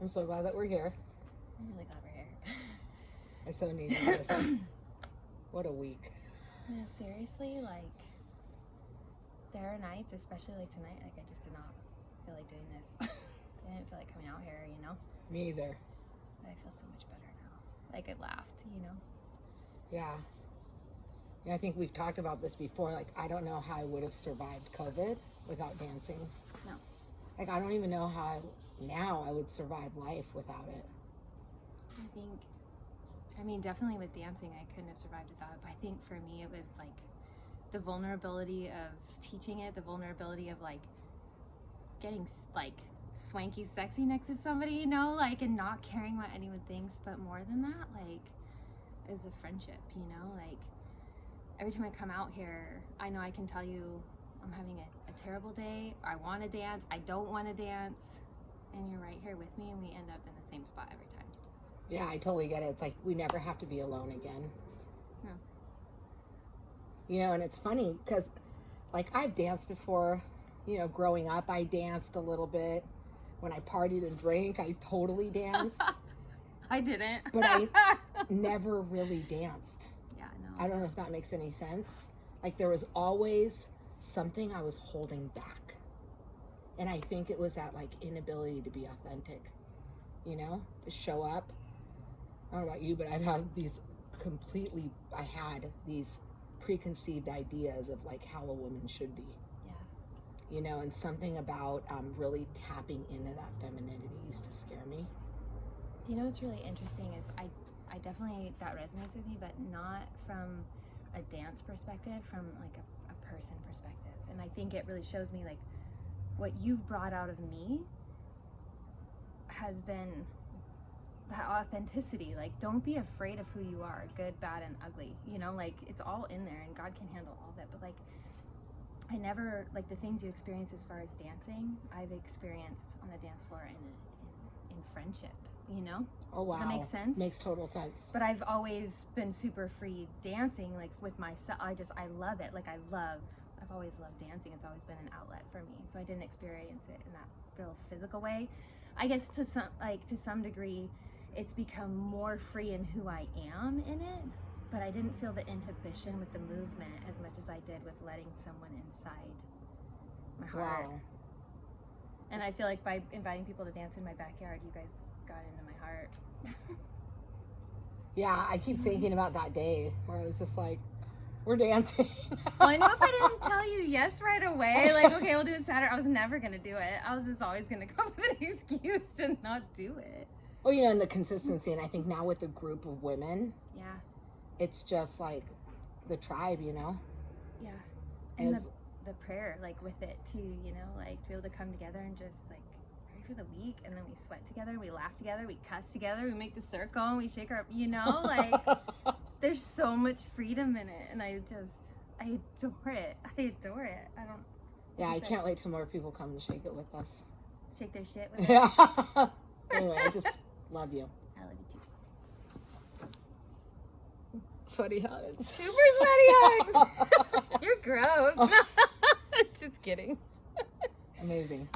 I'm so glad that we're here. I'm really glad we're here. I so needed this. What a week. Yeah, seriously, like, there are nights, especially like tonight, like I just did not feel like doing this. I didn't feel like coming out here, you know? Me either. But I feel so much better now. Like I laughed, you know? Yeah. Yeah, I think we've talked about this before. Like, I don't know how I would have survived COVID without dancing. No. Like, I don't even know how now I would survive life without it. I mean, definitely with dancing, I couldn't have survived without it. But I think for me, it was like the vulnerability of teaching it, the vulnerability of like getting like swanky sexy next to somebody, you know, like, and not caring what anyone thinks. But more than that, like, is a friendship, you know, like every time I come out here, I know I can tell you I'm having a terrible day, I want to dance, I don't want to dance, and you're right here with me, and we end up in the same spot every time. Yeah, I totally get it. It's like we never have to be alone again. No. You know, and it's funny because, like, I've danced before. You know, growing up, I danced a little bit. When I partied and drank, I totally danced. I didn't. But I never really danced. Yeah, no. I don't know if that makes any sense. Like, there was always something I was holding back. And I think it was that, like, inability to be authentic. You know, to show up. I don't know about you, but I had these preconceived ideas of like how a woman should be. Yeah. You know, and something about really tapping into that femininity used to scare me. Do you know what's really interesting is I definitely, that resonates with me, but not from a dance perspective, from like a person perspective. And I think it really shows me like what you've brought out of me has been that authenticity. Like, don't be afraid of who you are, good, bad, and ugly, you know, like it's all in there and God can handle all of it. But like, I never, like the things you experience as far as dancing, I've experienced on the dance floor in friendship, you know? Oh wow. Does that make sense? Makes total sense. But I've always been super free dancing, like with myself. I love it. Like I've always loved dancing. It's always been an outlet for me. So I didn't experience it in that real physical way. I guess to some degree, it's become more free in who I am in it, but I didn't feel the inhibition with the movement as much as I did with letting someone inside my heart. Wow. And I feel like by inviting people to dance in my backyard, you guys got into my heart. Yeah, I keep thinking about that day where I was just like, we're dancing. Well, I know if I didn't tell you yes right away, like, okay, we'll do it Saturday, I was never going to do it. I was just always going to come up with an excuse to not do it. Well, you know, and the consistency, and I think now with a group of women, Yeah. it's just like the tribe, you know? Yeah. And As- the prayer, like with it too, you know, like to be able to come together and just like pray for the week, and then we sweat together, we laugh together, we cuss together, we make the circle, and we shake our, you know, like there's so much freedom in it, and I adore it. I adore it. Yeah, I can't wait till more people come and shake it with us. Shake their shit with it. Yeah. Anyway, I just love you. I love you too. Sweaty hugs. Super sweaty hugs. You're gross. Just kidding. Amazing.